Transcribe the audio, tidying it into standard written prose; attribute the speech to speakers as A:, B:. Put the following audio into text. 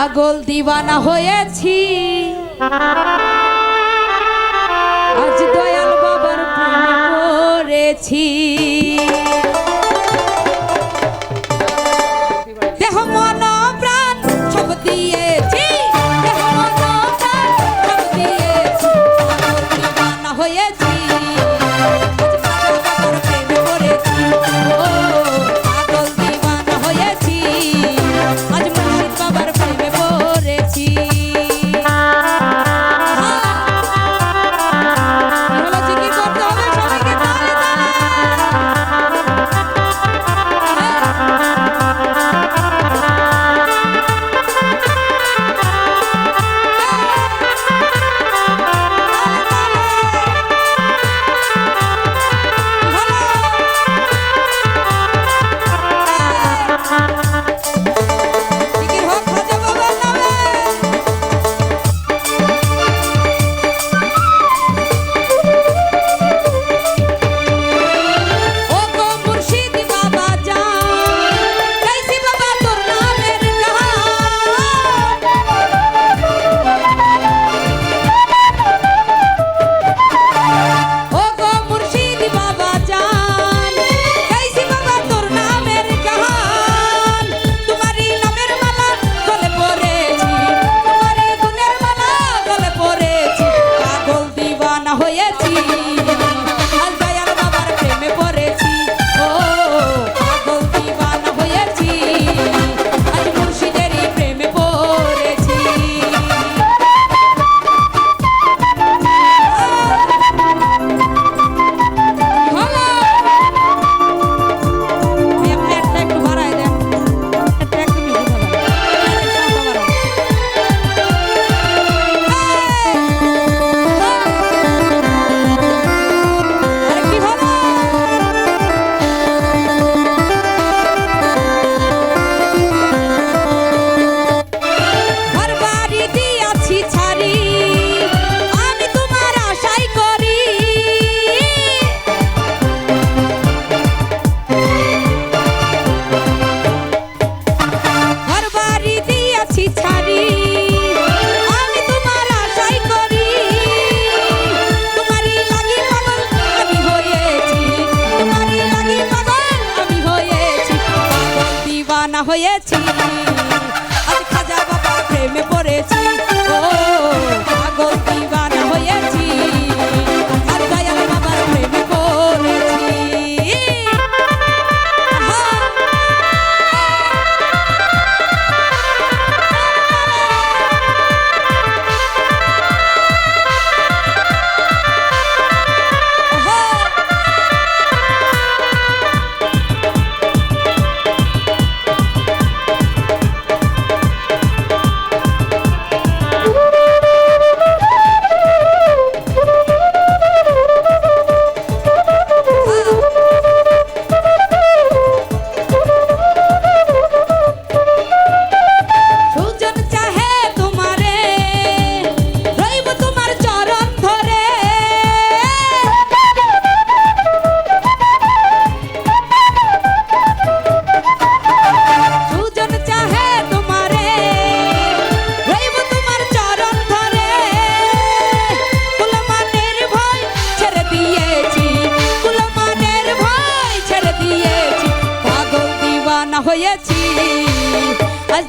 A: পাগল দিওয়ানা হয়েছি আজ দয়াল বাবার প্রেমে পড়েছি। দেহ মন প্রাণ সব দিয়েছি, দেহ মন প্রাণ সব দিয়েছি, পাগল দিওয়ানা হয়েছি আজ পাগল বাবার প্রেমে পড়েছি। ও পাগল দিওয়ানা হয়েছি আজ মুর্শিদ বাবার প্রেমে পড়েছি। হয়েছি আজ খাজা বাবার প্রেমে পড়েছি। ও পাগল দিওয়ানা হয়েছি আজ দয়াল বাবার প্রেমে পড়েছি। হয়েছি আজ